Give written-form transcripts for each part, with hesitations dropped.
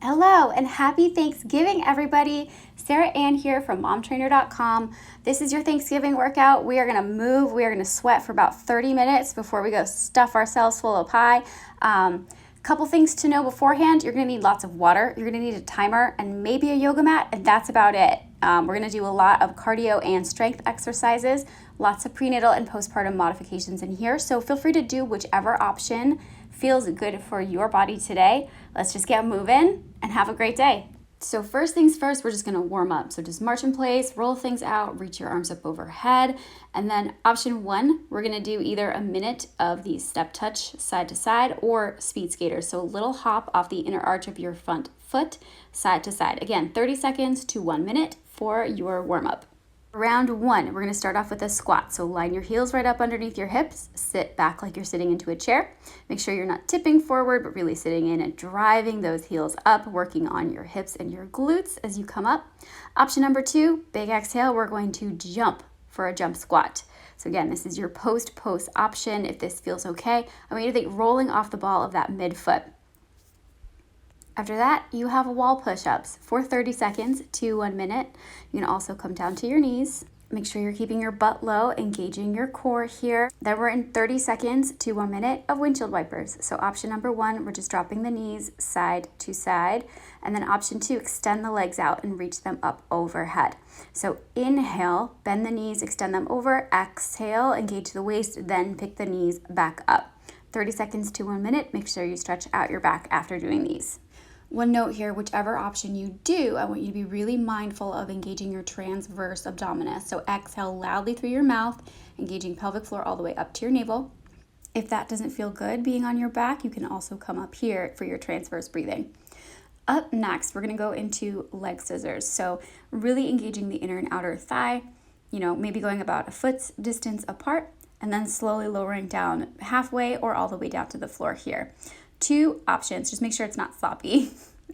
Hello and happy Thanksgiving, everybody. Sarah Ann here from MomTrainer.com. This is your Thanksgiving workout. We are going to move. We are going to sweat for about 30 minutes before we go stuff ourselves full of pie. Couple things to know beforehand. You're going to need lots of water. You're going to need a timer and maybe a yoga mat, and that's about it. We're going to do a lot of cardio and strength exercises, lots of prenatal and postpartum modifications in here. So feel free to do whichever option feels good for your body today. Let's just get moving and have a great day. So first things first, we're just gonna warm up. So just march in place, roll things out, reach your arms up overhead. And then option one, we're gonna do either a minute of the step touch side to side or speed skaters. So a little hop off the inner arch of your front foot, side to side. Again, 30 seconds to 1 minute for your warm up. Round one, we're going to start off with a squat. So line your heels right up underneath your hips. Sit back like you're sitting into a chair. Make sure you're not tipping forward, but really sitting in and driving those heels up, working on your hips and your glutes as you come up. Option number two, big exhale, we're going to jump for a jump squat. So again, this is your post option. If this feels okay, I want you to think rolling off the ball of that midfoot. After that, you have wall push-ups for 30 seconds to 1 minute. You can also come down to your knees. Make sure you're keeping your butt low, engaging your core here. Then we're in 30 seconds to 1 minute of windshield wipers. So option number one, we're just dropping the knees side to side. And then option two, extend the legs out and reach them up overhead. So inhale, bend the knees, extend them over. Exhale, engage the waist, then pick the knees back up. 30 seconds to 1 minute. Make sure you stretch out your back after doing these. One note here, whichever option you do, I want you to be really mindful of engaging your transverse abdominis. So exhale loudly through your mouth, engaging pelvic floor all the way up to your navel. If that doesn't feel good being on your back, you can also come up here for your transverse breathing. Up next, we're gonna go into leg scissors. So really engaging the inner and outer thigh, maybe going about a foot's distance apart, and then slowly lowering down halfway or all the way down to the floor here. Two options, just make sure it's not sloppy.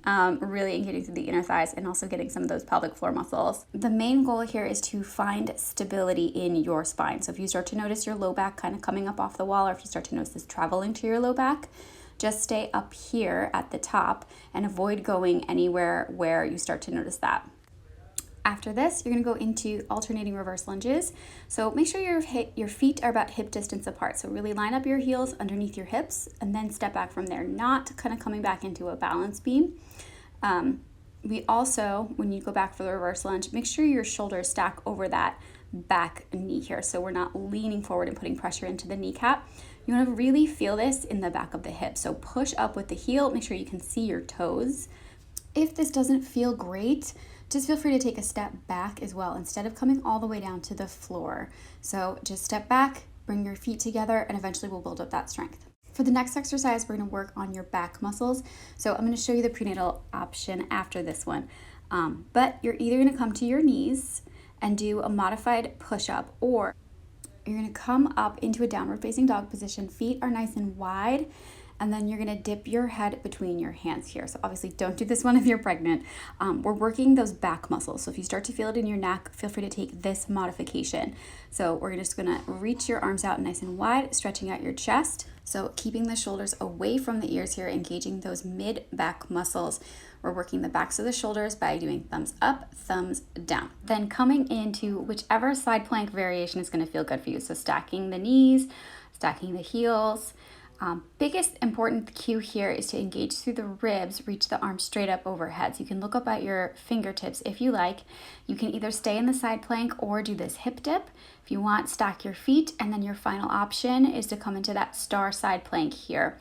Really engaging through the inner thighs and also getting some of those pelvic floor muscles. The main goal here is to find stability in your spine. So if you start to notice your low back kind of coming up off the wall, or if you start to notice this traveling to your low back, just stay up here at the top and avoid going anywhere where you start to notice that. After this, you're going to go into alternating reverse lunges. So make sure your feet are about hip distance apart. So really line up your heels underneath your hips and then step back from there, not kind of coming back into a balance beam. We also, when you go back for the reverse lunge, make sure your shoulders stack over that back knee here. So we're not leaning forward and putting pressure into the kneecap. You want to really feel this in the back of the hip. So push up with the heel, make sure you can see your toes. If this doesn't feel great, just feel free to take a step back as well instead of coming all the way down to the floor. So just step back, bring your feet together, and eventually we'll build up that strength. For the next exercise, we're going to work on your back muscles. So I'm going to show you the prenatal option after this one. But you're either going to come to your knees and do a modified push-up, or you're going to come up into a downward facing dog position. Feet are nice and wide. And then you're gonna dip your head between your hands here. So obviously don't do this one if you're pregnant. We're working those back muscles. So if you start to feel it in your neck, feel free to take this modification. So we're just gonna reach your arms out nice and wide, stretching out your chest. So keeping the shoulders away from the ears here, engaging those mid-back muscles. We're working the backs of the shoulders by doing thumbs up, thumbs down. Then coming into whichever side plank variation is gonna feel good for you. So stacking the knees, stacking the heels. Biggest important cue here is to engage through the ribs, reach the arms straight up overhead. So you can look up at your fingertips if you like. You can either stay in the side plank or do this hip dip. If you want, stack your feet, and then your final option is to come into that star side plank here.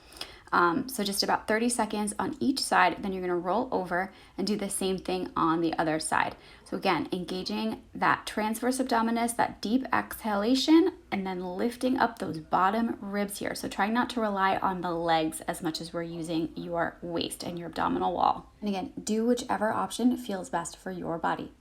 So just about 30 seconds on each side, then you're gonna roll over and do the same thing on the other side. So again, engaging that transverse abdominis, that deep exhalation, and then lifting up those bottom ribs here. So trying not to rely on the legs as much as we're using your waist and your abdominal wall. And again, do whichever option feels best for your body.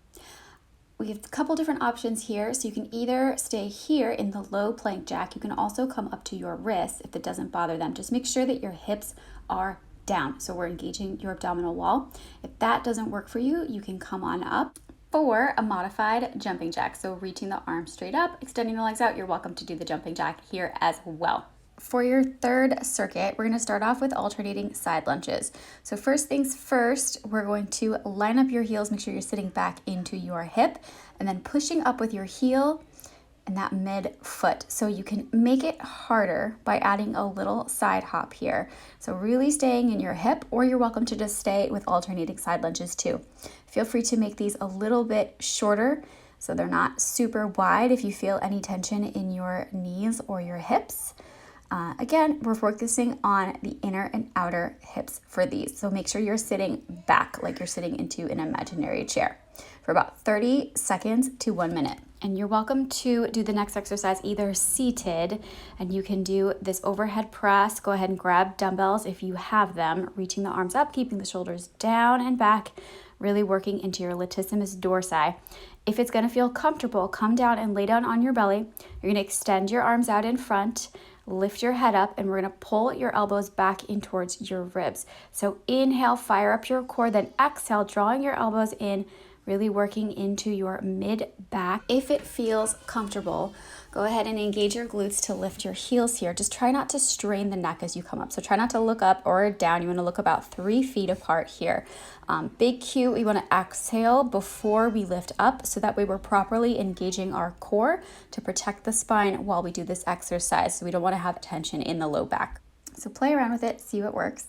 We have a couple different options here. So you can either stay here in the low plank jack. You can also come up to your wrists if it doesn't bother them. Just make sure that your hips are down. So we're engaging your abdominal wall. If that doesn't work for you, you can come on up for a modified jumping jack. So reaching the arms straight up, extending the legs out. You're welcome to do the jumping jack here as well. For your third circuit, we're going to start off with alternating side lunges. So first things first, we're going to line up your heels, make sure you're sitting back into your hip, and then pushing up with your heel and that mid foot. So you can make it harder by adding a little side hop here. So really staying in your hip, or you're welcome to just stay with alternating side lunges too. Feel free to make these a little bit shorter so they're not super wide if you feel any tension in your knees or your hips. Again, we're focusing on the inner and outer hips for these. So make sure you're sitting back like you're sitting into an imaginary chair for about 30 seconds to 1 minute. And you're welcome to do the next exercise either seated, and you can do this overhead press. Go ahead and grab dumbbells if you have them, reaching the arms up, keeping the shoulders down and back, really working into your latissimus dorsi. If it's going to feel comfortable, come down and lay down on your belly. You're going to extend your arms out in front. Lift your head up, and we're going to pull your elbows back in towards your ribs. So inhale, fire up your core, then exhale, drawing your elbows in, really working into your mid back. If it feels comfortable, go ahead and engage your glutes to lift your heels here. Just try not to strain the neck as you come up. So try not to look up or down. You want to look about 3 feet apart here. Big cue, we want to exhale before we lift up, so that way we're properly engaging our core to protect the spine while we do this exercise. So we don't want to have tension in the low back. So play around with it, see what works.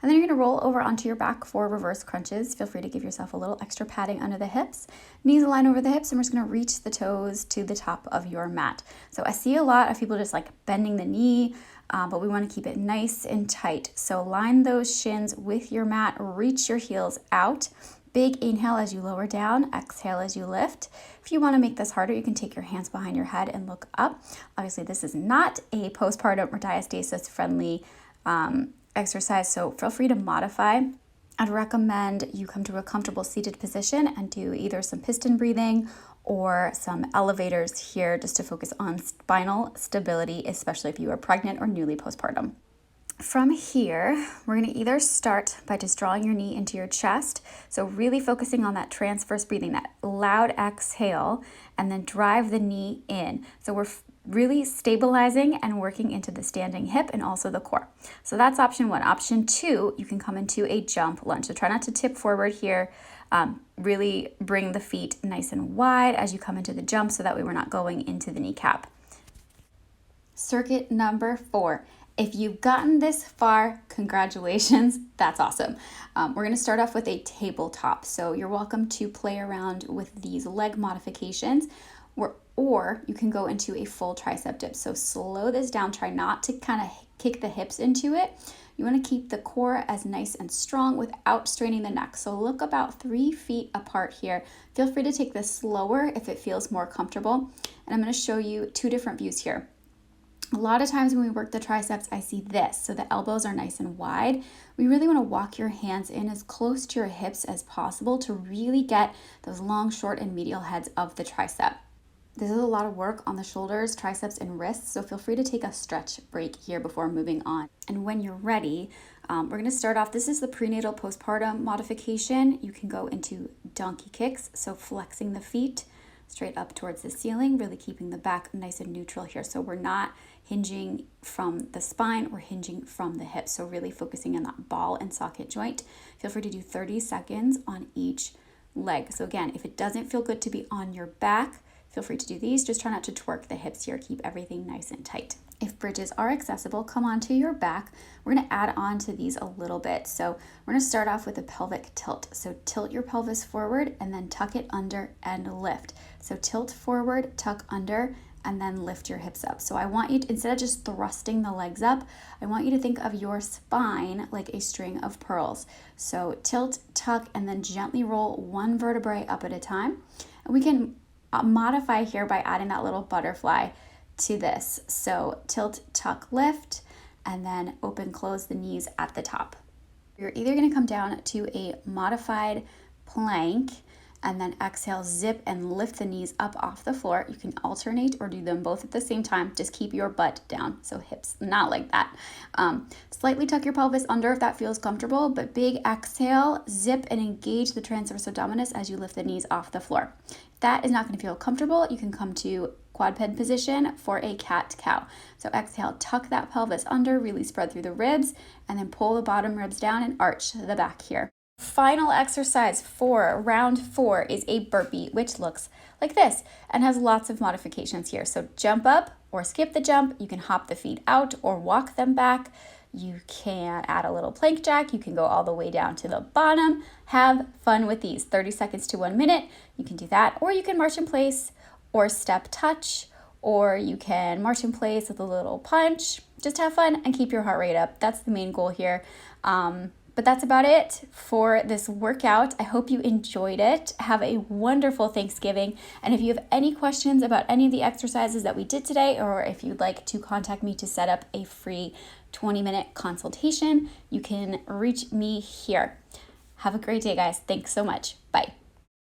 And then you're going to roll over onto your back for reverse crunches. Feel free to give yourself a little extra padding under the hips. Knees align over the hips, and we're just going to reach the toes to the top of your mat. So I see a lot of people just like bending the knee, but we want to keep it nice and tight. So line those shins with your mat, reach your heels out. Big inhale as you lower down, exhale as you lift. If you want to make this harder, you can take your hands behind your head and look up. Obviously, this is not a postpartum or diastasis friendly exercise, so feel free to modify. I'd recommend you come to a comfortable seated position and do either some piston breathing or some elevators here, just to focus on spinal stability, especially if you are pregnant or newly postpartum. From here, we're going to either start by just drawing your knee into your chest, so really focusing on that transverse breathing, that loud exhale, and then drive the knee in. So we're really stabilizing and working into the standing hip and also the core. So that's option 1. Option 2, you can come into a jump lunge. So try not to tip forward here. Really bring the feet nice and wide as you come into the jump, so that way we're not going into the kneecap. Circuit number 4. If you've gotten this far, congratulations, that's awesome. We're gonna start off with a tabletop. So you're welcome to play around with these leg modifications, or you can go into a full tricep dip. So slow this down, try not to kind of kick the hips into it. You wanna keep the core as nice and strong without straining the neck. So look about 3 feet apart here. Feel free to take this slower if it feels more comfortable. And I'm gonna show you 2 different views here. A lot of times when we work the triceps, I see this, so the elbows are nice and wide. We really want to walk your hands in as close to your hips as possible to really get those long, short, and medial heads of the tricep. This is a lot of work on the shoulders, triceps, and wrists, so feel free to take a stretch break here before moving on. And when you're ready, we're going to start off. This is the prenatal postpartum modification. You can go into donkey kicks, so flexing the feet straight up towards the ceiling, really keeping the back nice and neutral here. So we're not hinging from the spine, we're hinging from the hips. So really focusing on that ball and socket joint. Feel free to do 30 seconds on each leg. So again, if it doesn't feel good to be on your back, feel free to do these. Just try not to twerk the hips here. Keep everything nice and tight. If bridges are accessible, come onto your back. We're going to add on to these a little bit. So we're going to start off with a pelvic tilt. So tilt your pelvis forward and then tuck it under and lift. So tilt forward, tuck under, and then lift your hips up. So I want you to, instead of just thrusting the legs up, I want you to think of your spine like a string of pearls. So tilt, tuck, and then gently roll 1 vertebrae up at a time. And we can modify here by adding that little butterfly to this. So tilt, tuck, lift, and then open, close the knees at the top. You're either going to come down to a modified plank and then exhale, zip, and lift the knees up off the floor. You can alternate or do them both at the same time. Just keep your butt down, so hips not like that. Slightly tuck your pelvis under if that feels comfortable, but big exhale, zip, and engage the transverse abdominis as you lift the knees off the floor. If that is not going to feel comfortable, you can come to quadruped position for a cat-cow. So exhale, tuck that pelvis under, really spread through the ribs, and then pull the bottom ribs down and arch the back here. Final exercise for round 4 is a burpee, which looks like this and has lots of modifications here. So jump up or skip the jump. You can hop the feet out or walk them back. You can add a little plank jack. You can go all the way down to the bottom. Have fun with these. 30 seconds to 1 minute. You can do that, or you can march in place or step touch, or you can march in place with a little punch. Just have fun and keep your heart rate up. That's the main goal here. But that's about it for this workout. I hope you enjoyed it. Have a wonderful Thanksgiving. And if you have any questions about any of the exercises that we did today, or if you'd like to contact me to set up a free 20-minute consultation, you can reach me here. Have a great day, guys. Thanks so much. Bye.